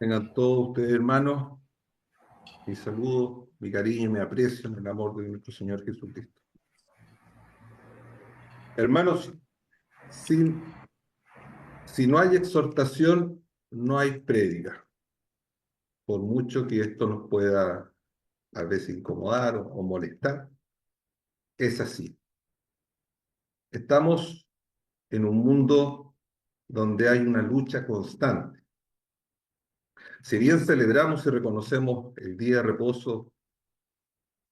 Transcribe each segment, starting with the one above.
Tengan todos ustedes, hermanos, mi saludo, mi cariño, mi aprecio en el amor de nuestro Señor Jesucristo. Hermanos, sin, si no hay exhortación, no hay prédica. Por mucho que esto nos pueda a veces incomodar o molestar, es así. Estamos en un mundo donde hay una lucha constante. Si bien celebramos y reconocemos el día de reposo,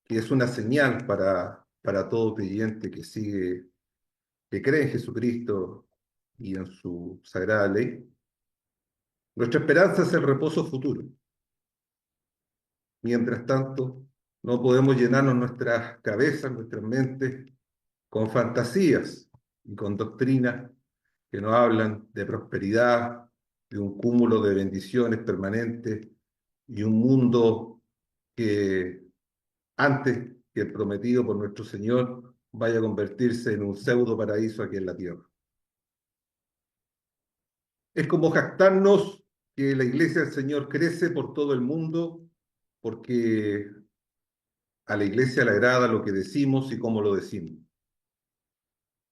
que es una señal para todo creyente que cree en Jesucristo y en su sagrada ley, nuestra esperanza es el reposo futuro. Mientras tanto, no podemos llenarnos nuestras cabezas, nuestras mentes, con fantasías y con doctrinas que nos hablan de prosperidad, de un cúmulo de bendiciones permanentes y un mundo que antes que el prometido por nuestro Señor vaya a convertirse en un pseudo paraíso aquí en la tierra. Es como jactarnos que la iglesia del Señor crece por todo el mundo porque a la iglesia le agrada lo que decimos y cómo lo decimos.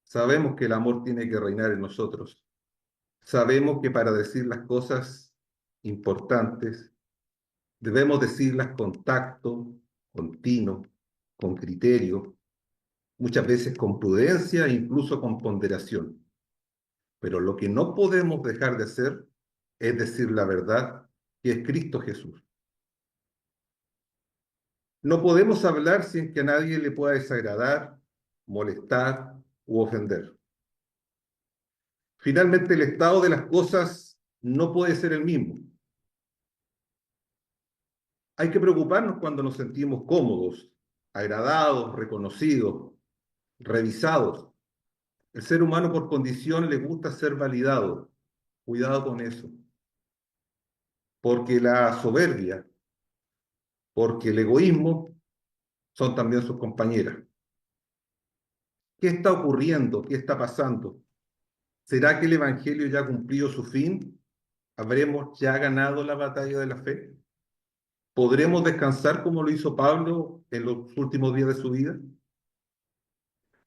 Sabemos que el amor tiene que reinar en nosotros. Sabemos que para decir las cosas importantes debemos decirlas con tacto, con tino, con criterio, muchas veces con prudencia e incluso con ponderación. Pero lo que no podemos dejar de hacer es decir la verdad, que es Cristo Jesús. No podemos hablar sin que a nadie le pueda desagradar, molestar u ofender. Finalmente, el estado de las cosas no puede ser el mismo. Hay que preocuparnos cuando nos sentimos cómodos, agradados, reconocidos, revisados. El ser humano por condición le gusta ser validado. Cuidado con eso. Porque la soberbia, porque el egoísmo son también sus compañeras. ¿Qué está ocurriendo? ¿Qué está pasando? ¿Será que el Evangelio ya ha cumplido su fin? ¿Habremos ya ganado la batalla de la fe? ¿Podremos descansar como lo hizo Pablo en los últimos días de su vida?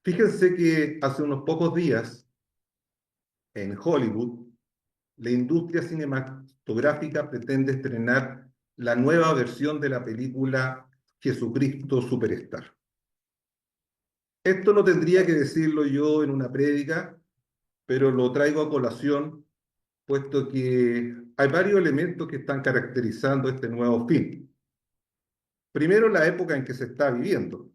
Fíjense que hace unos pocos días en Hollywood, la industria cinematográfica pretende estrenar la nueva versión de la película Jesucristo Superstar. Esto no tendría que decirlo yo en una prédica, pero lo traigo a colación, puesto que hay varios elementos que están caracterizando este nuevo film. Primero, la época en que se está viviendo.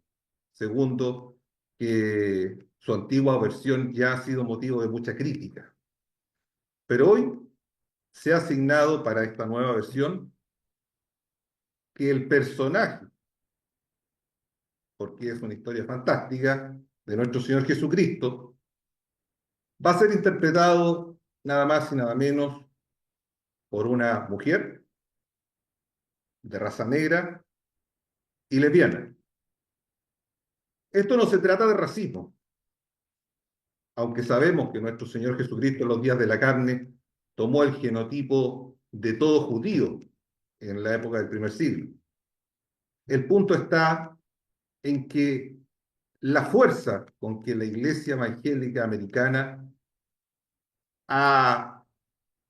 Segundo, que su antigua versión ya ha sido motivo de mucha crítica. Pero hoy se ha asignado para esta nueva versión que el personaje, porque es una historia fantástica, de nuestro Señor Jesucristo, va a ser interpretado nada más y nada menos por una mujer de raza negra y lesbiana. Esto no se trata de racismo, aunque sabemos que nuestro Señor Jesucristo en los días de la carne tomó el genotipo de todo judío en la época del primer siglo. El punto está en que la fuerza con que la Iglesia Evangélica Americana ha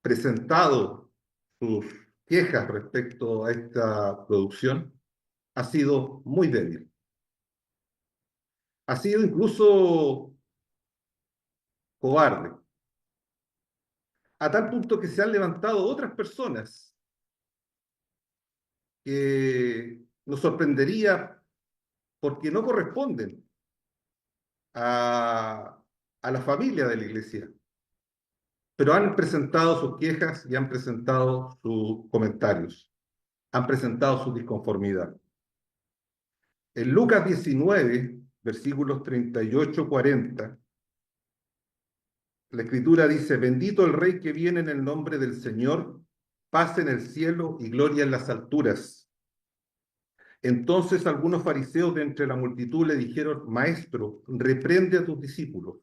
presentado sus quejas respecto a esta producción ha sido muy débil. Ha sido incluso cobarde, a tal punto que se han levantado otras personas que nos sorprendería porque no corresponden a la familia de la iglesia, pero han presentado sus quejas y han presentado sus comentarios, han presentado su disconformidad. En Lucas 19, versículos 38-40, la escritura dice: bendito el rey que viene en el nombre del Señor, paz en el cielo y gloria en las alturas. Entonces algunos fariseos de entre la multitud le dijeron: maestro, reprende a tus discípulos.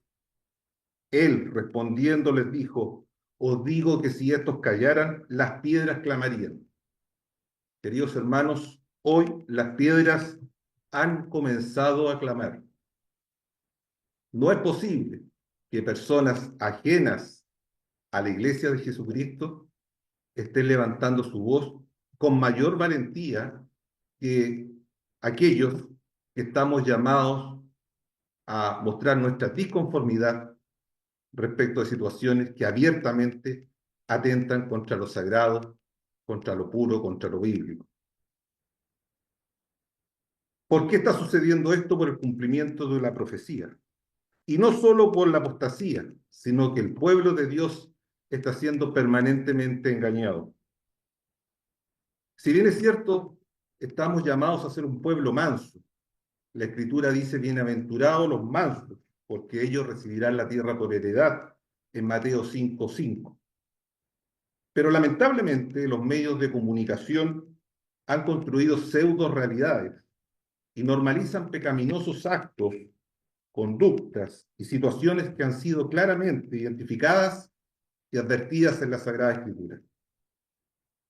Él respondiendo les dijo: Os digo que si estos callaran, las piedras clamarían. Queridos hermanos, hoy las piedras han comenzado a clamar. No es posible que personas ajenas a la Iglesia de Jesucristo estén levantando su voz con mayor valentía que aquellos que estamos llamados a mostrar nuestra disconformidad respecto de situaciones que abiertamente atentan contra lo sagrado, contra lo puro, contra lo bíblico. ¿Por qué está sucediendo esto? Por el cumplimiento de la profecía. Y no solo por la apostasía, sino que el pueblo de Dios está siendo permanentemente engañado. Si bien es cierto, estamos llamados a ser un pueblo manso. La Escritura dice, bienaventurados los mansos, porque ellos recibirán la tierra por heredad, en Mateo 5:5. Pero lamentablemente los medios de comunicación han construido pseudo realidades y normalizan pecaminosos actos, conductas y situaciones que han sido claramente identificadas y advertidas en la Sagrada Escritura.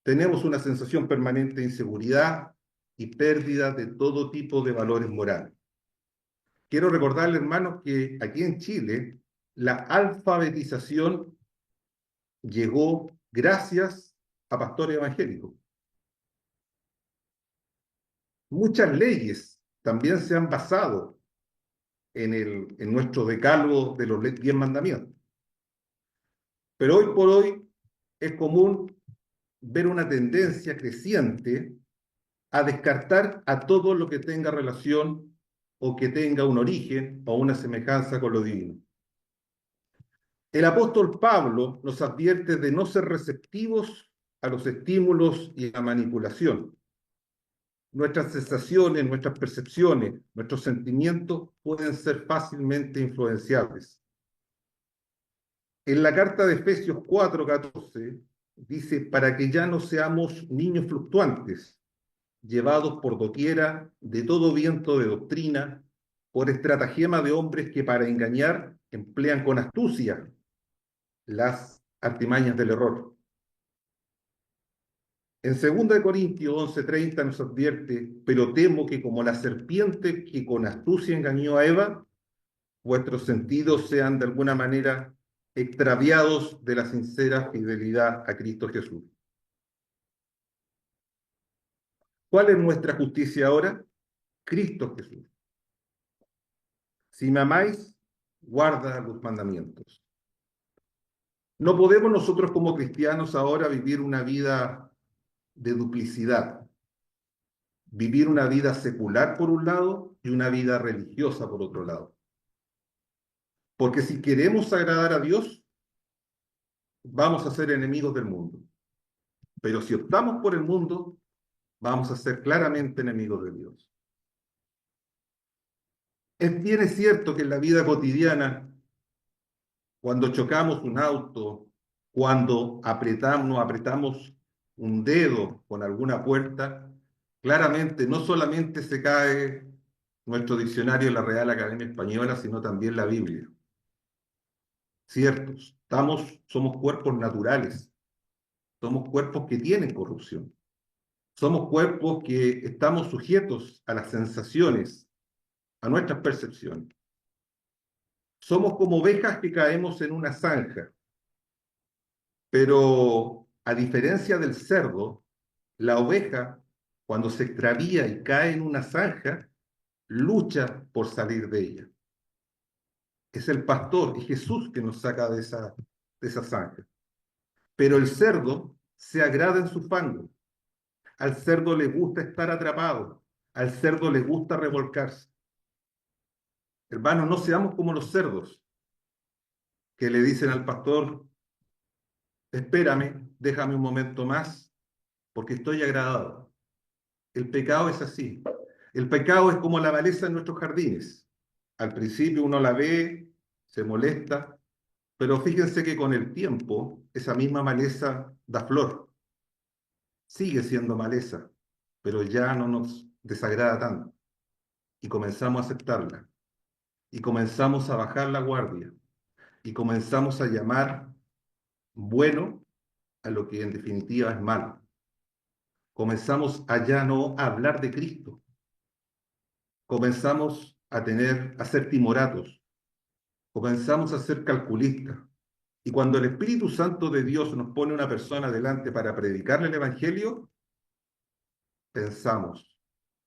Tenemos una sensación permanente de inseguridad y pérdida de todo tipo de valores morales. Quiero recordarle, hermanos, que aquí en Chile la alfabetización llegó gracias a pastores evangélicos. Muchas leyes también se han basado en nuestro decálogo de los 10 mandamientos. Pero hoy por hoy es común ver una tendencia creciente a descartar a todo lo que tenga relación o que tenga un origen o una semejanza con lo divino. El apóstol Pablo nos advierte de no ser receptivos a los estímulos y a la manipulación. Nuestras sensaciones, nuestras percepciones, nuestros sentimientos pueden ser fácilmente influenciables. En la carta de Efesios 4:14 dice, para que ya no seamos niños fluctuantes, llevados por doquiera de todo viento de doctrina, por estratagema de hombres que para engañar emplean con astucia las artimañas del error. En 2 Corintios 11:30 nos advierte, pero temo que como la serpiente que con astucia engañó a Eva, vuestros sentidos sean de alguna manera extraviados de la sincera fidelidad a Cristo Jesús. ¿Cuál es nuestra justicia ahora? Cristo Jesús. Si me amáis, guarda los mandamientos. No podemos nosotros como cristianos ahora vivir una vida de duplicidad, vivir una vida secular por un lado y una vida religiosa por otro lado. Porque si queremos agradar a Dios, vamos a ser enemigos del mundo. Pero si optamos por el mundo, vamos a ser claramente enemigos de Dios. Es bien es cierto que en la vida cotidiana, cuando chocamos un auto, cuando apretamos un dedo con alguna puerta, claramente no solamente se cae nuestro diccionario de la Real Academia Española, sino también la Biblia. Cierto, somos cuerpos naturales, somos cuerpos que tienen corrupción, somos cuerpos que estamos sujetos a las sensaciones, a nuestras percepciones. Somos como ovejas que caemos en una zanja, pero a diferencia del cerdo, la oveja, cuando se extravía y cae en una zanja, lucha por salir de ella. Es el pastor y Jesús que nos saca de esa zanja. Pero el cerdo se agrada en su fango. Al cerdo le gusta estar atrapado. Al cerdo le gusta revolcarse. Hermanos, no seamos como los cerdos que le dicen al pastor, espérame, déjame un momento más, porque estoy agradado. El pecado es así. El pecado es como la maleza en nuestros jardines. Al principio uno la ve, se molesta, pero fíjense que con el tiempo esa misma maleza da flor. Sigue siendo maleza, pero ya no nos desagrada tanto. Y comenzamos a aceptarla. Y comenzamos a bajar la guardia. Y comenzamos a llamar bueno a lo que en definitiva es malo. Comenzamos a ya no hablar de Cristo. Comenzamos a ser timoratos. Comenzamos a ser calculistas. Y cuando el Espíritu Santo de Dios nos pone una persona delante para predicarle el Evangelio, pensamos,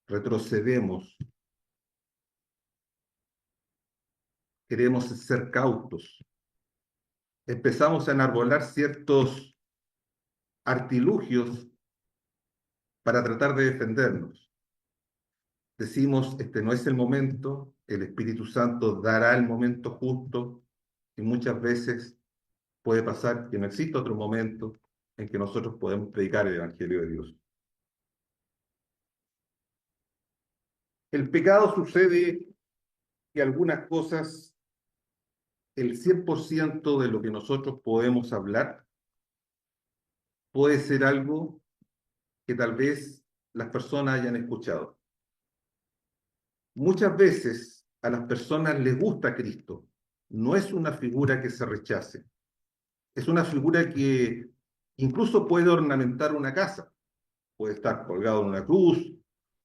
retrocedemos, queremos ser cautos, empezamos a enarbolar ciertos artilugios para tratar de defendernos. Decimos, este no es el momento, el Espíritu Santo dará el momento justo, y muchas veces puede pasar que no exista otro momento en que nosotros podemos predicar el Evangelio de Dios. El pecado sucede que algunas cosas, el 100% de lo que nosotros podemos hablar, puede ser algo que tal vez las personas hayan escuchado. Muchas veces a las personas les gusta Cristo. No es una figura que se rechace. Es una figura que incluso puede ornamentar una casa. Puede estar colgado en una cruz,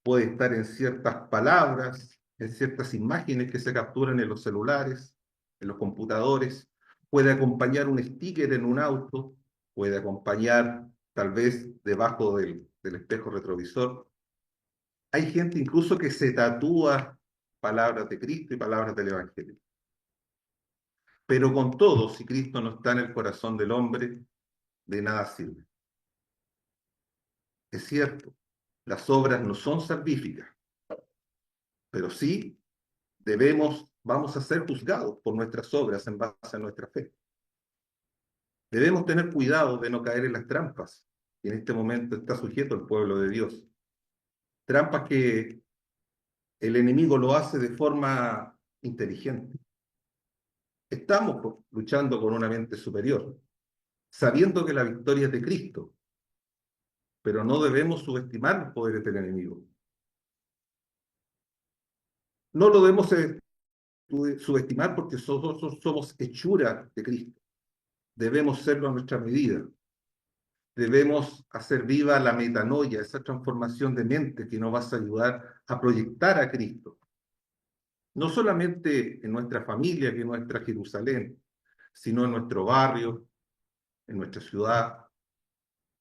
puede estar en ciertas palabras, en ciertas imágenes que se capturan en los celulares, en los computadores. Puede acompañar un sticker en un auto, puede acompañar tal vez debajo del espejo retrovisor. Hay gente incluso que se tatúa palabras de Cristo y palabras del Evangelio. Pero con todo, si Cristo no está en el corazón del hombre, de nada sirve. Es cierto, las obras no son salvíficas, pero sí vamos a ser juzgados por nuestras obras en base a nuestra fe. Debemos tener cuidado de no caer en las trampas, y en este momento está sujeto el pueblo de Dios. Trampas que el enemigo lo hace de forma inteligente. Estamos luchando con una mente superior, sabiendo que la victoria es de Cristo, pero no debemos subestimar los poderes del enemigo. No lo debemos subestimar porque nosotros somos hechura de Cristo. Debemos serlo a nuestra medida. Debemos hacer viva la metanoia, esa transformación de mente que nos va a ayudar a proyectar a Cristo. No solamente en nuestra familia, que es nuestra Jerusalén, sino en nuestro barrio, en nuestra ciudad.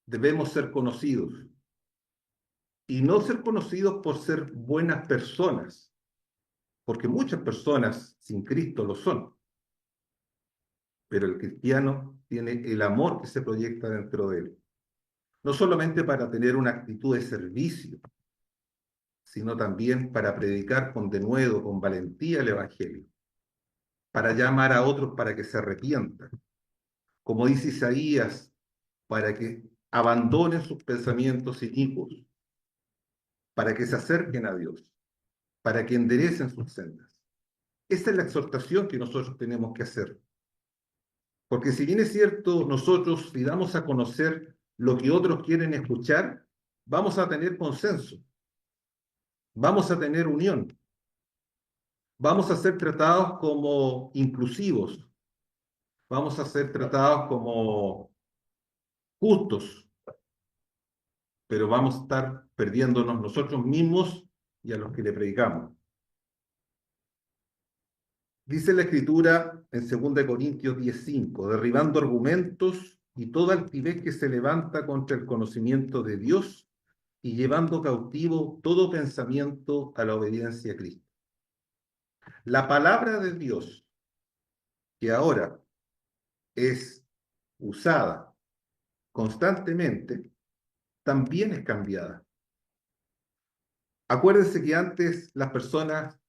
Debemos ser conocidos. Y no ser conocidos por ser buenas personas, porque muchas personas sin Cristo lo son. Pero el cristiano tiene el amor que se proyecta dentro de él. No solamente para tener una actitud de servicio, sino también para predicar con denuedo, con valentía el Evangelio, para llamar a otros para que se arrepientan. Como dice Isaías, para que abandonen sus pensamientos inicuos, para que se acerquen a Dios, para que enderecen sus sendas. Esa es la exhortación que nosotros tenemos que hacer. Porque si bien es cierto, nosotros si damos a conocer lo que otros quieren escuchar, vamos a tener consenso, vamos a tener unión, vamos a ser tratados como inclusivos, vamos a ser tratados como justos, pero vamos a estar perdiéndonos nosotros mismos y a los que le predicamos. Dice la Escritura en 2 Corintios 10:5, derribando argumentos y toda altivez que se levanta contra el conocimiento de Dios y llevando cautivo todo pensamiento a la obediencia a Cristo. La palabra de Dios, que ahora es usada constantemente, también es cambiada. Acuérdense que antes las personas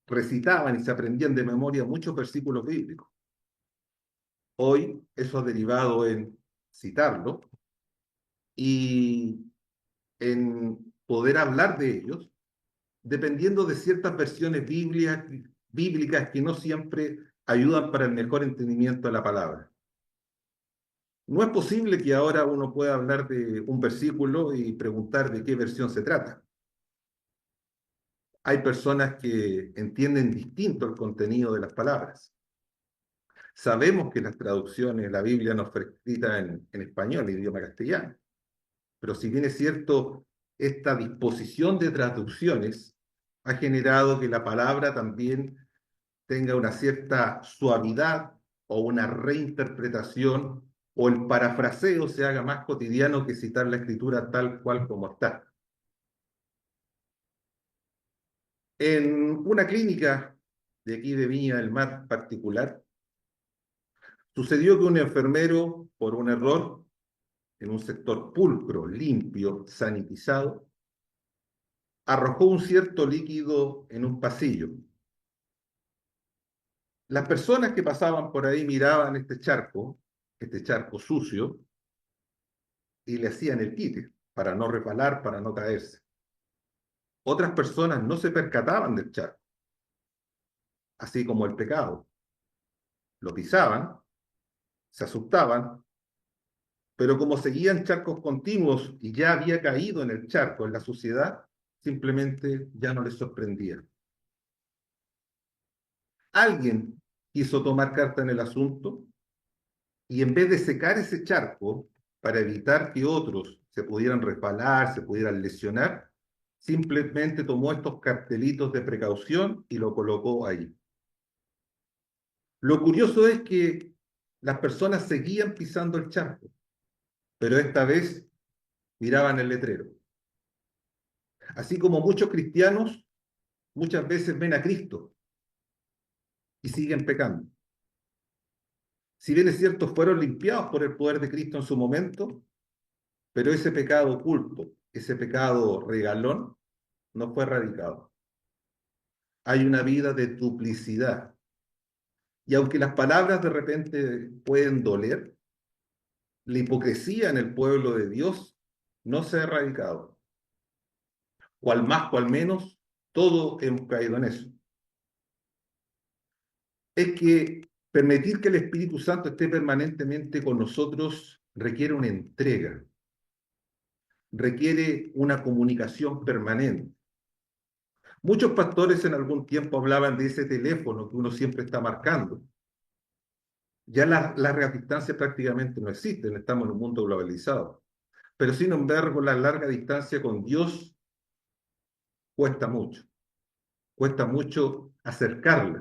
recitaban y se aprendían de memoria muchos versículos bíblicos. Hoy eso ha derivado en citarlo y en poder hablar de ellos, dependiendo de ciertas versiones bíblicas que no siempre ayudan para el mejor entendimiento de la palabra. No es posible que ahora uno pueda hablar de un versículo y preguntar de qué versión se trata. Hay personas que entienden distinto el contenido de las palabras. Sabemos que las traducciones, la Biblia no fue escrita en español, en idioma castellano, pero si bien es cierto, esta disposición de traducciones ha generado que la palabra también tenga una cierta suavidad o una reinterpretación o el parafraseo se haga más cotidiano que citar la escritura tal cual como está. En una clínica de aquí de Viña del Mar particular, sucedió que un enfermero, por un error, en un sector pulcro, limpio, sanitizado, arrojó un cierto líquido en un pasillo. Las personas que pasaban por ahí miraban este charco sucio, y le hacían el quite para no resbalar, para no caerse. Otras personas no se percataban del charco, así como el pecado. Lo pisaban, se asustaban, pero como seguían charcos continuos y ya había caído en el charco, en la suciedad, simplemente ya no les sorprendía. Alguien quiso tomar carta en el asunto y en vez de secar ese charco para evitar que otros se pudieran resbalar, se pudieran lesionar, simplemente tomó estos cartelitos de precaución y lo colocó ahí. Lo curioso es que las personas seguían pisando el charco, pero esta vez miraban el letrero. Así como muchos cristianos muchas veces ven a Cristo y siguen pecando. Si bien es cierto, fueron limpiados por el poder de Cristo en su momento, pero ese pecado oculto, ese pecado regalón, no fue erradicado. Hay una vida de duplicidad. Y aunque las palabras de repente pueden doler, la hipocresía en el pueblo de Dios no se ha erradicado. Cual más, cual menos, todos hemos caído en eso. Es que permitir que el Espíritu Santo esté permanentemente con nosotros requiere una entrega, requiere una comunicación permanente. Muchos pastores en algún tiempo hablaban de ese teléfono que uno siempre está marcando. Ya las largas distancias prácticamente no existen, estamos en un mundo globalizado. Pero sin embargo, la larga distancia con Dios cuesta mucho. Cuesta mucho acercarla.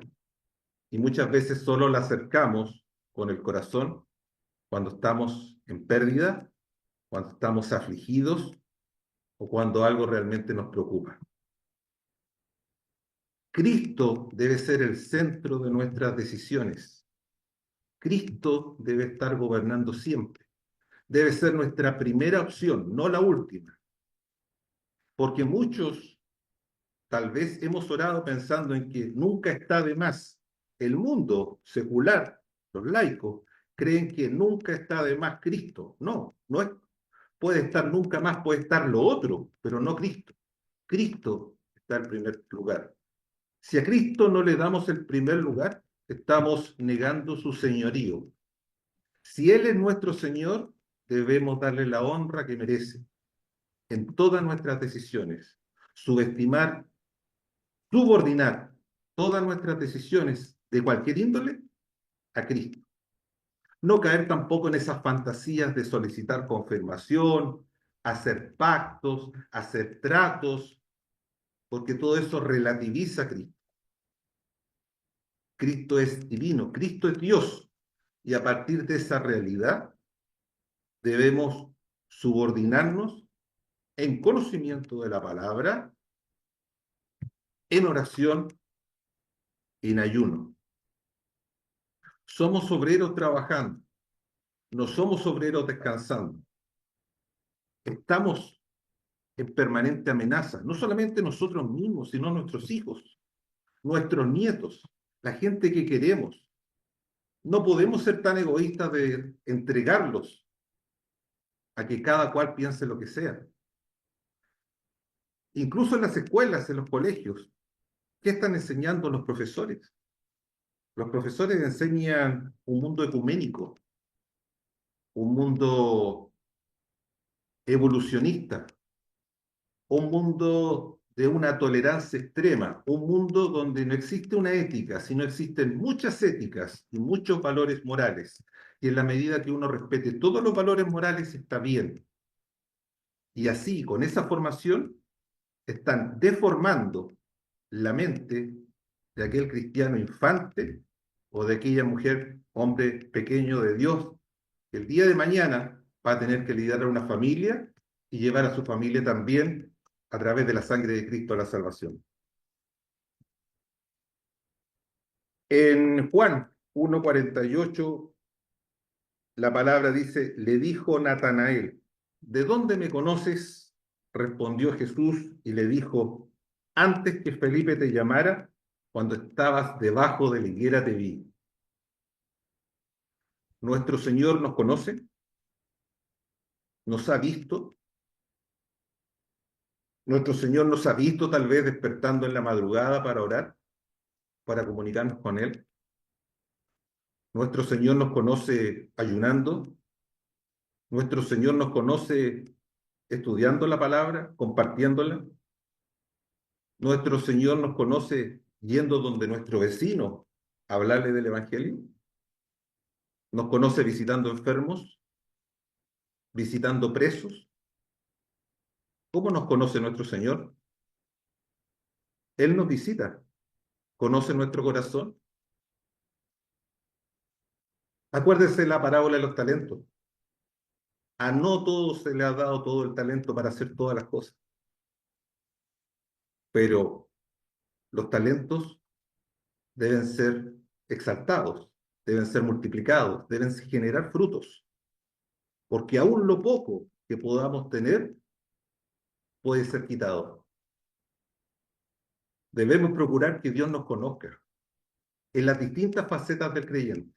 Y muchas veces solo la acercamos con el corazón cuando estamos en pérdida, cuando estamos afligidos o cuando algo realmente nos preocupa. Cristo debe ser el centro de nuestras decisiones. Cristo debe estar gobernando siempre. Debe ser nuestra primera opción, no la última. Porque muchos tal vez hemos orado pensando en que nunca está de más. El mundo secular, los laicos, creen que nunca está de más Cristo. No, no es, puede estar nunca más, puede estar lo otro, pero no Cristo. Cristo está en primer lugar. Si a Cristo no le damos el primer lugar, estamos negando su señorío. Si Él es nuestro Señor, debemos darle la honra que merece en todas nuestras decisiones. Subestimar, subordinar todas nuestras decisiones de cualquier índole a Cristo. No caer tampoco en esas fantasías de solicitar confirmación, hacer pactos, hacer tratos, porque todo eso relativiza a Cristo. Cristo es divino, Cristo es Dios, y a partir de esa realidad debemos subordinarnos en conocimiento de la palabra, en oración y en ayuno. Somos obreros trabajando, no somos obreros descansando. Estamos en permanente amenaza, no solamente nosotros mismos, sino nuestros hijos, nuestros nietos, la gente que queremos. No podemos ser tan egoístas de entregarlos a que cada cual piense lo que sea. Incluso en las escuelas, en los colegios, ¿qué están enseñando los profesores? Los profesores enseñan un mundo ecuménico, un mundo evolucionista, un mundo de una tolerancia extrema, un mundo donde no existe una ética, sino existen muchas éticas y muchos valores morales. Y en la medida que uno respete todos los valores morales, está bien. Y así, con esa formación, están deformando la mente de aquel cristiano infante o de aquella mujer, hombre pequeño de Dios, que el día de mañana va a tener que lidiar a una familia y llevar a su familia también a través de la sangre de Cristo a la salvación. En Juan 1:48, la palabra dice, le dijo Natanael, ¿de dónde me conoces? Respondió Jesús y le dijo, antes que Felipe te llamara, cuando estabas debajo de la higuera te vi. Nuestro Señor nos conoce, nos ha visto. Nuestro Señor nos ha visto tal vez despertando en la madrugada para orar, para comunicarnos con Él. Nuestro Señor nos conoce ayunando. Nuestro Señor nos conoce estudiando la palabra, compartiéndola. Nuestro Señor nos conoce yendo donde nuestro vecino a hablarle del Evangelio. Nos conoce visitando enfermos, visitando presos. ¿Cómo nos conoce nuestro Señor? Él nos visita, conoce nuestro corazón. Acuérdese la parábola de los talentos. A no todos se le ha dado todo el talento para hacer todas las cosas, pero los talentos deben ser exaltados, deben ser multiplicados, deben generar frutos, porque aún lo poco que podamos tener puede ser quitado. Debemos procurar que Dios nos conozca en las distintas facetas del creyente,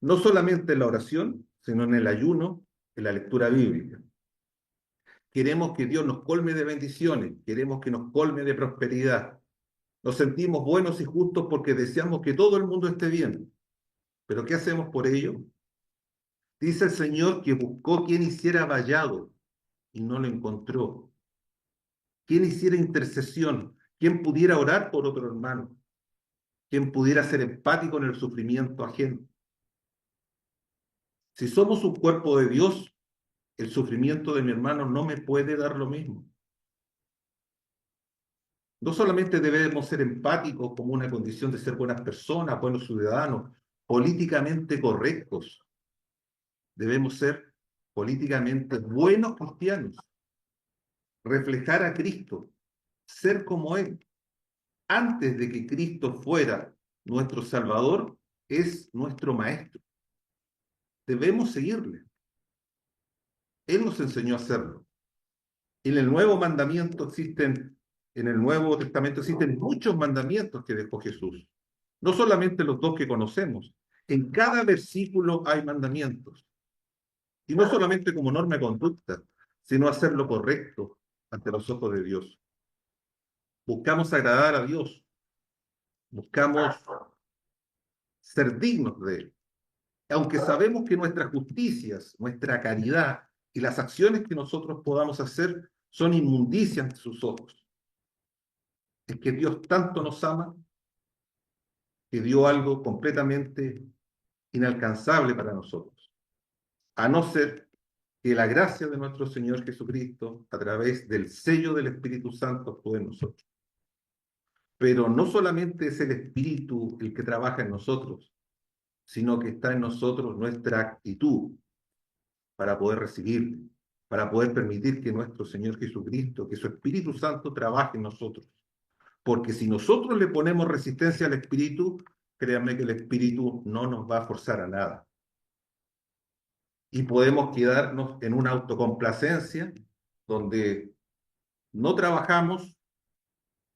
no solamente en la oración, sino en el ayuno, en la lectura bíblica. Queremos que Dios nos colme de bendiciones, queremos que nos colme de prosperidad. Nos sentimos buenos y justos porque deseamos que todo el mundo esté bien. ¿Pero qué hacemos por ello? Dice el Señor que buscó quien hiciera vallado y no lo encontró. Quien hiciera intercesión, quien pudiera orar por otro hermano, quien pudiera ser empático en el sufrimiento ajeno. Si somos un cuerpo de Dios, el sufrimiento de mi hermano no me puede dar lo mismo. No solamente debemos ser empáticos como una condición de ser buenas personas, buenos ciudadanos, políticamente correctos. Debemos ser políticamente buenos cristianos, reflejar a Cristo, ser como Él. Antes de que Cristo fuera nuestro Salvador, es nuestro Maestro. Debemos seguirle. Él nos enseñó a hacerlo. En el Nuevo Mandamiento existen, en el Nuevo Testamento existen muchos mandamientos que dejó Jesús. No solamente los dos que conocemos. En cada versículo hay mandamientos. Y no solamente como norma de conducta, sino hacer lo correcto ante los ojos de Dios. Buscamos agradar a Dios. Buscamos ser dignos de Él. Aunque sabemos que nuestras justicias, nuestra caridad y las acciones que nosotros podamos hacer son inmundicia ante sus ojos. Es que Dios tanto nos ama que dio algo completamente inalcanzable para nosotros. A no ser que la gracia de nuestro Señor Jesucristo, a través del sello del Espíritu Santo, actúe en nosotros. Pero no solamente es el Espíritu el que trabaja en nosotros, sino que está en nosotros nuestra actitud para poder recibir, para poder permitir que nuestro Señor Jesucristo, que su Espíritu Santo trabaje en nosotros. Porque si nosotros le ponemos resistencia al Espíritu, créanme que el Espíritu no nos va a forzar a nada. Y podemos quedarnos en una autocomplacencia donde no trabajamos,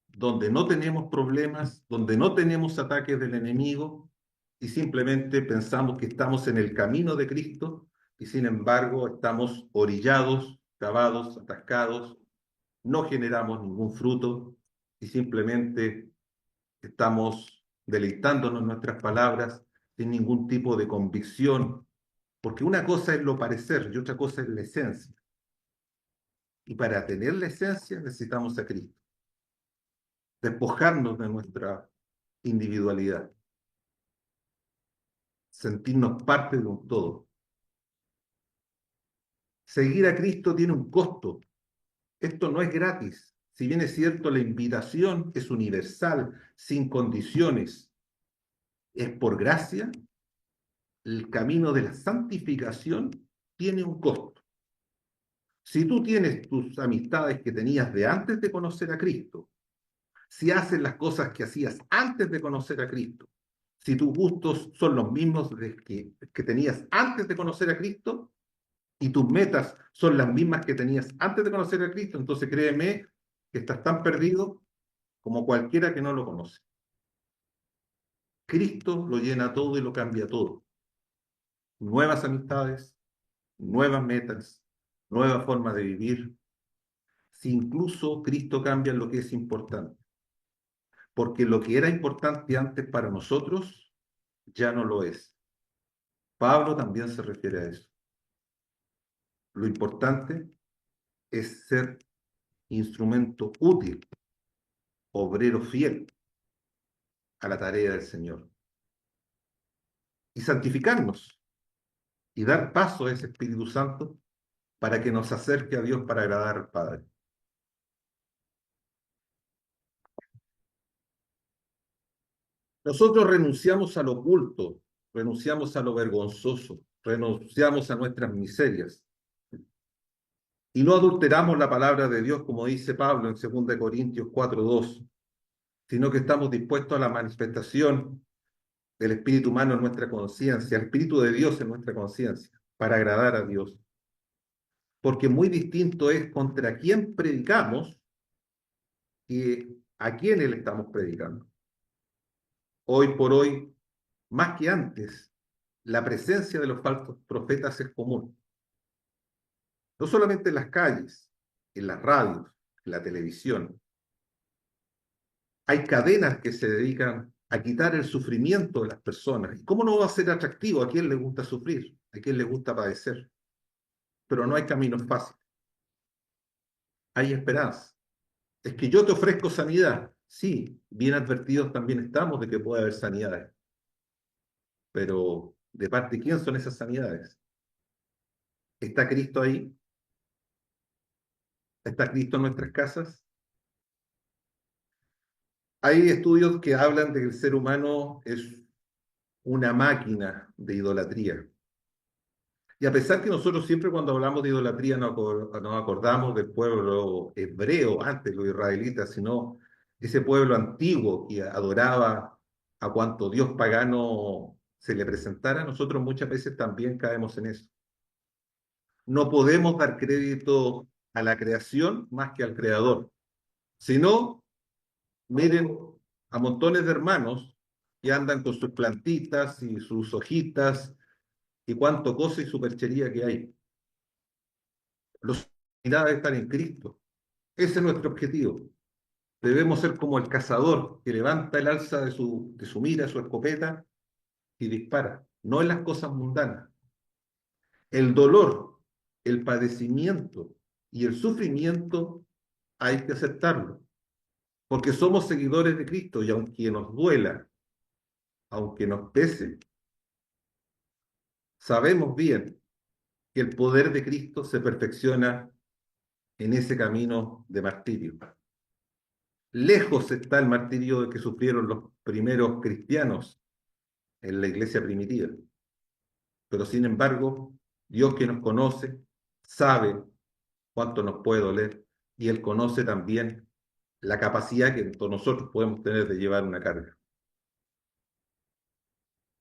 donde no tenemos problemas, donde no tenemos ataques del enemigo y simplemente pensamos que estamos en el camino de Cristo y sin embargo estamos orillados, cavados, atascados, no generamos ningún fruto y simplemente estamos deleitándonos en nuestras palabras sin ningún tipo de convicción, porque una cosa es lo parecer y otra cosa es la esencia. Y para tener la esencia necesitamos a Cristo. despojarnos de nuestra individualidad, sentirnos parte de un todo. Seguir a Cristo tiene un costo. Esto no es gratis. Si bien es cierto, la invitación es universal, sin condiciones, es por gracia, el camino de la santificación tiene un costo. Si tú tienes tus amistades que tenías de antes de conocer a Cristo, si haces las cosas que hacías antes de conocer a Cristo, si tus gustos son los mismos que tenías antes de conocer a Cristo y tus metas son las mismas que tenías antes de conocer a Cristo, entonces créeme que estás tan perdido como cualquiera que no lo conoce. Cristo lo llena todo y lo cambia todo. Nuevas amistades, nuevas metas, nuevas formas de vivir. Si incluso Cristo cambia lo que es importante. Porque lo que era importante antes para nosotros ya no lo es. Pablo también se refiere a eso. Lo importante es ser instrumento útil, obrero fiel a la tarea del Señor. Y santificarnos y dar paso a ese Espíritu Santo para que nos acerque a Dios para agradar al Padre. Nosotros renunciamos a lo oculto, renunciamos a lo vergonzoso, renunciamos a nuestras miserias y no adulteramos la palabra de Dios, como dice Pablo en 2 Corintios 4:2, sino que estamos dispuestos a la manifestación del espíritu humano en nuestra conciencia, el espíritu de Dios en nuestra conciencia, para agradar a Dios. Porque muy distinto es contra quién predicamos y a quién le estamos predicando. Hoy por hoy, más que antes, la presencia de los falsos profetas es común. No solamente en las calles, en las radios, en la televisión. Hay cadenas que se dedican a quitar el sufrimiento de las personas. ¿Y cómo no va a ser atractivo? ¿A quién le gusta sufrir? ¿A quién le gusta padecer? Pero no hay caminos fáciles. Hay esperanza. Es que yo te ofrezco sanidad. Sí, bien advertidos también estamos de que puede haber sanidades. Pero ¿de parte de quién son esas sanidades? ¿Está Cristo ahí? ¿Está Cristo en nuestras casas? Hay estudios que hablan de que el ser humano es una máquina de idolatría. Y a pesar que nosotros siempre cuando hablamos de idolatría nos acordamos del pueblo hebreo, antes los israelitas, sino ese pueblo antiguo que adoraba a cuanto Dios pagano se le presentara, nosotros muchas veces también caemos en eso. No podemos dar crédito a la creación más que al creador. Si no, miren a montones de hermanos que andan con sus plantitas y sus hojitas y cuánto cosa y superchería que hay. Los unidad de estar en Cristo. Ese es nuestro objetivo. Debemos ser como el cazador que levanta el alza de su mira, su escopeta y dispara, no en las cosas mundanas. El dolor, el padecimiento y el sufrimiento hay que aceptarlo, porque somos seguidores de Cristo y aunque nos duela, aunque nos pese, sabemos bien que el poder de Cristo se perfecciona en ese camino de martirio. Lejos está el martirio que sufrieron los primeros cristianos en la iglesia primitiva. Pero sin embargo, Dios que nos conoce, sabe cuánto nos puede doler y Él conoce también la capacidad que nosotros podemos tener de llevar una carga.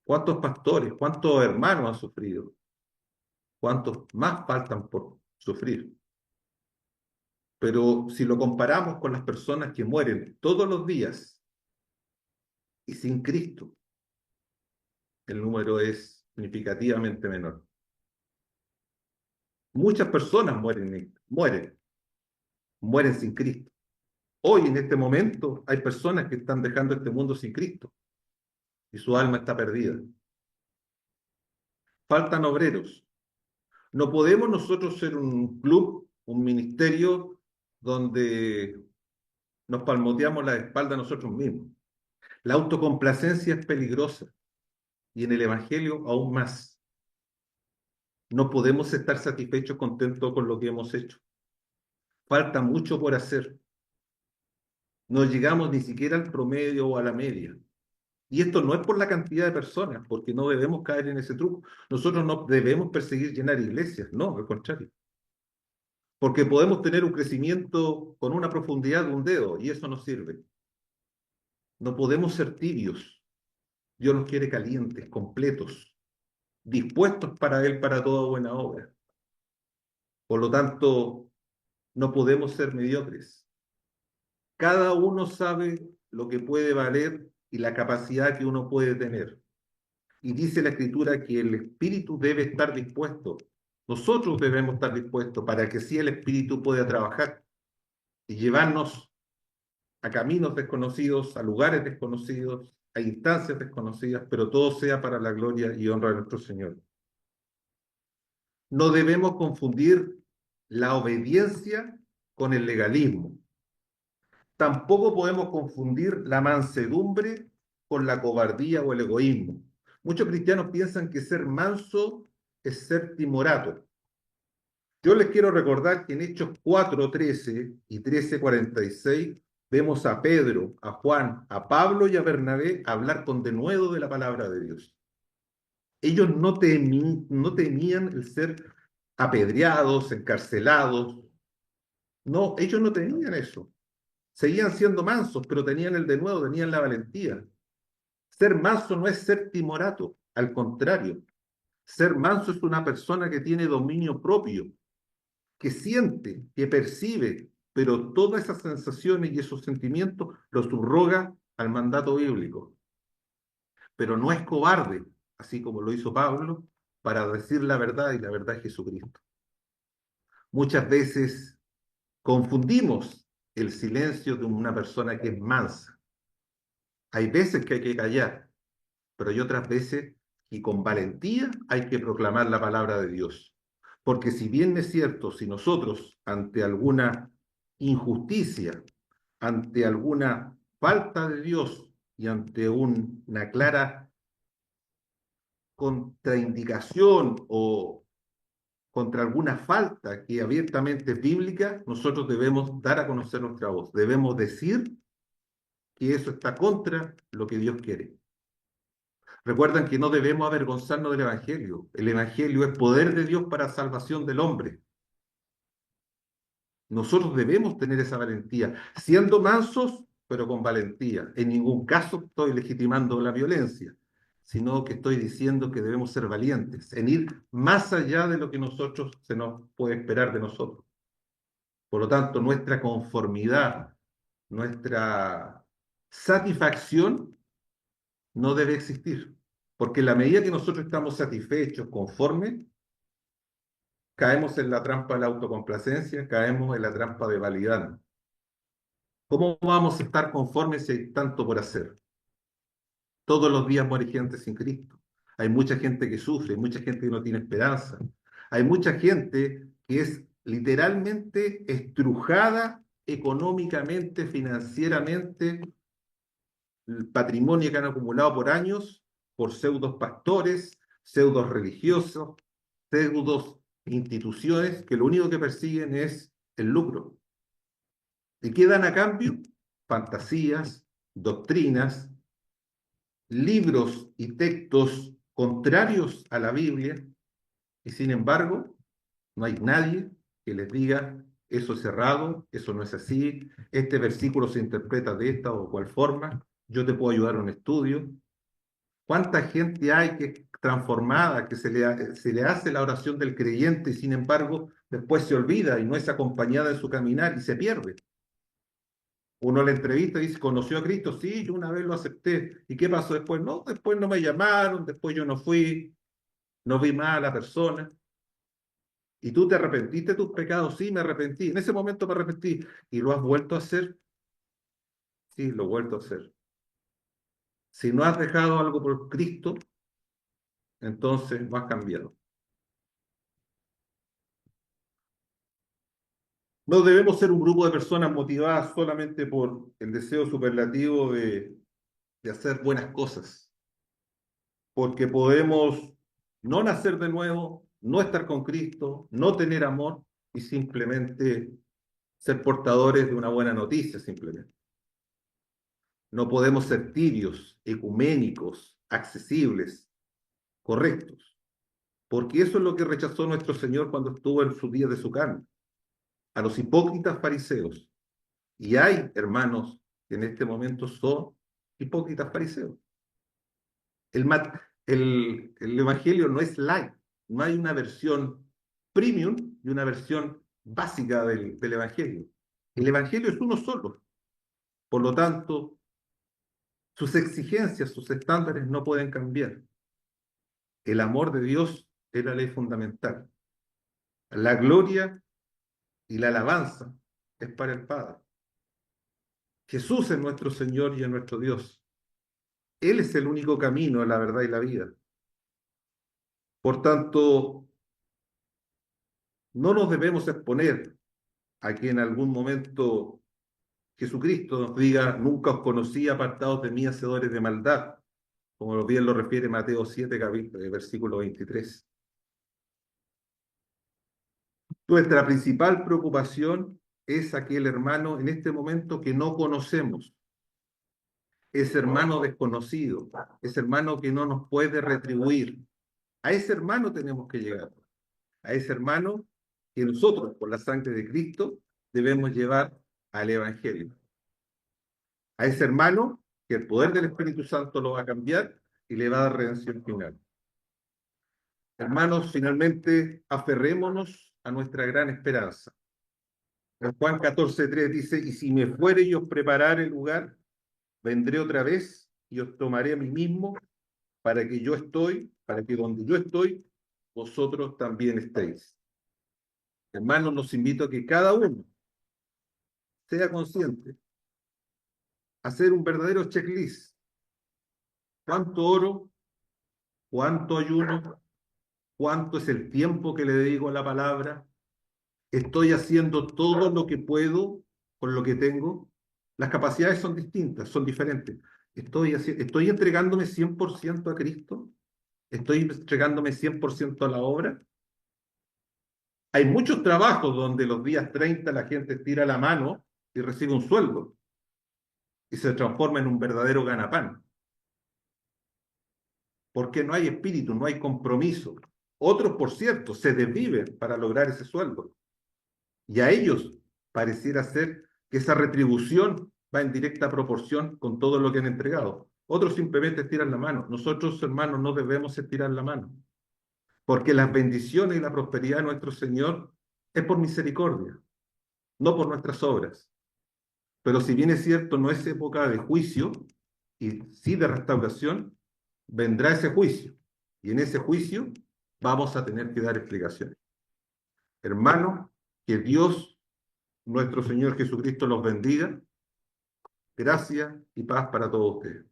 ¿Cuántos pastores, cuántos hermanos han sufrido? ¿Cuántos más faltan por sufrir? Pero si lo comparamos con las personas que mueren todos los días y sin Cristo, el número es significativamente menor. Muchas personas mueren sin Cristo. Hoy, en este momento, hay personas que están dejando este mundo sin Cristo y su alma está perdida. Faltan obreros. No podemos nosotros ser un club, un ministerio, donde nos palmoteamos la espalda a nosotros mismos. La autocomplacencia es peligrosa y en el Evangelio aún más. No podemos estar satisfechos, contentos con lo que hemos hecho. Falta mucho por hacer. No llegamos ni siquiera al promedio o a la media. Y esto no es por la cantidad de personas, porque no debemos caer en ese truco. Nosotros no debemos perseguir llenar iglesias, no, al contrario. Porque podemos tener un crecimiento con una profundidad de un dedo y eso no sirve. No podemos ser tibios. Dios nos quiere calientes, completos, dispuestos para Él para toda buena obra. Por lo tanto, no podemos ser mediocres. Cada uno sabe lo que puede valer y la capacidad que uno puede tener. Y dice la Escritura que el Espíritu debe estar dispuesto. Nosotros debemos estar dispuestos para que sí el Espíritu pueda trabajar y llevarnos a caminos desconocidos, a lugares desconocidos, a instancias desconocidas, pero todo sea para la gloria y honra de nuestro Señor. No debemos confundir la obediencia con el legalismo. Tampoco podemos confundir la mansedumbre con la cobardía o el egoísmo. Muchos cristianos piensan que ser manso es ser timorato. Yo les quiero recordar que en Hechos 4:13 y 13:46 vemos a Pedro, a Juan, a Pablo y a Bernabé hablar con denuedo de la palabra de Dios. Ellos no temían el ser apedreados, encarcelados. No, ellos no tenían eso. Seguían siendo mansos, pero tenían el denuedo, tenían la valentía. Ser manso no es ser timorato, al contrario. Ser manso es una persona que tiene dominio propio, que siente, que percibe, pero todas esas sensaciones y esos sentimientos los subroga al mandato bíblico. Pero no es cobarde, así como lo hizo Pablo, para decir la verdad y la verdad es Jesucristo. Muchas veces confundimos el silencio de una persona que es mansa. Hay veces que hay que callar, pero hay otras veces que con valentía hay que proclamar la palabra de Dios. Porque si bien es cierto, si nosotros ante alguna injusticia, ante alguna falta de Dios y ante una clara contraindicación o contra alguna falta que abiertamente es bíblica, nosotros debemos dar a conocer nuestra voz. Debemos decir que eso está contra lo que Dios quiere. Recuerdan que no debemos avergonzarnos del Evangelio. El Evangelio es poder de Dios para salvación del hombre. Nosotros debemos tener esa valentía, siendo mansos, pero con valentía. En ningún caso estoy legitimando la violencia, sino que estoy diciendo que debemos ser valientes, en ir más allá de lo que nosotros se nos puede esperar de nosotros. Por lo tanto, nuestra conformidad, nuestra satisfacción no debe existir, porque en la medida que nosotros estamos satisfechos, conformes, caemos en la trampa de la autocomplacencia, caemos en la trampa de validarnos. ¿Cómo vamos a estar conformes si hay tanto por hacer? Todos los días muere gente sin Cristo. Hay mucha gente que sufre, hay mucha gente que no tiene esperanza. Hay mucha gente que es literalmente estrujada económicamente, financieramente, el patrimonio que han acumulado por años, por pseudos pastores, pseudos religiosos, pseudos instituciones que lo único que persiguen es el lucro. ¿Y qué dan a cambio? Fantasías, doctrinas, libros y textos contrarios a la Biblia, y sin embargo, no hay nadie que les diga eso es errado, eso no es así, este versículo se interpreta de esta o cual forma, yo te puedo ayudar a un estudio. ¿Cuánta gente hay que es transformada, que se le hace la oración del creyente y sin embargo después se olvida y no es acompañada en su caminar y se pierde? Uno le entrevista y dice, ¿conoció a Cristo? Sí, yo una vez lo acepté. ¿Y qué pasó después? No, después no me llamaron, después yo no fui, no vi más a la persona. ¿Y tú te arrepentiste de tus pecados? Sí, me arrepentí. En ese momento me arrepentí. ¿Y lo has vuelto a hacer? Sí, lo he vuelto a hacer. Si no has dejado algo por Cristo, entonces no has cambiado. No debemos ser un grupo de personas motivadas solamente por el deseo superlativo de hacer buenas cosas, porque podemos no nacer de nuevo, no estar con Cristo, no tener amor y simplemente ser portadores de una buena noticia, simplemente. No podemos ser tibios, ecuménicos, accesibles, correctos, porque eso es lo que rechazó nuestro Señor cuando estuvo en sus días de su carne, a los hipócritas fariseos. Y hay hermanos que en este momento son hipócritas fariseos. El, el Evangelio no es light, no hay una versión premium y una versión básica del Evangelio. El Evangelio es uno solo. Por lo tanto, sus exigencias, sus estándares no pueden cambiar. El amor de Dios es la ley fundamental. La gloria y la alabanza es para el Padre. Jesús es nuestro Señor y es nuestro Dios. Él es el único camino, la verdad y la vida. Por tanto, no nos debemos exponer a que en algún momento Jesucristo nos diga, nunca os conocí apartados de mí, hacedores de maldad, como bien lo refiere Mateo 7, versículo 23. Nuestra principal preocupación es aquel hermano en este momento que no conocemos, ese hermano desconocido, ese hermano que no nos puede retribuir. A ese hermano tenemos que llegar, a ese hermano que nosotros, por la sangre de Cristo, debemos llevar al Evangelio. A ese hermano que el poder del Espíritu Santo lo va a cambiar y le va a dar redención final. Hermanos, finalmente aferrémonos a nuestra gran esperanza. En Juan 14:3 dice, y si me fuere y os preparare el lugar, vendré otra vez y os tomaré a mí mismo para que donde yo estoy, vosotros también estéis. Hermanos, los invito a que cada uno sea consciente, a hacer un verdadero checklist. ¿Cuánto oro? ¿Cuánto ayuno? ¿Cuánto es el tiempo que le dedico a la palabra? ¿Estoy haciendo todo lo que puedo con lo que tengo? Las capacidades son distintas, son diferentes. ¿Estoy entregándome 100% a Cristo? ¿Estoy entregándome 100% a la obra? Hay muchos trabajos donde los días 30 la gente tira la mano y recibe un sueldo y se transforma en un verdadero ganapán, porque no hay espíritu, no hay compromiso. Otros, por cierto, se desviven para lograr ese sueldo. Y a ellos pareciera ser que esa retribución va en directa proporción con todo lo que han entregado. Otros simplemente tiran la mano. Nosotros, hermanos, no debemos estirar la mano, porque las bendiciones y la prosperidad de nuestro Señor es por misericordia, no por nuestras obras. Pero si bien es cierto, no es época de juicio, y sí de restauración, vendrá ese juicio. Y en ese juicio vamos a tener que dar explicaciones. Hermanos, que Dios, nuestro Señor Jesucristo, los bendiga. Gracias y paz para todos ustedes.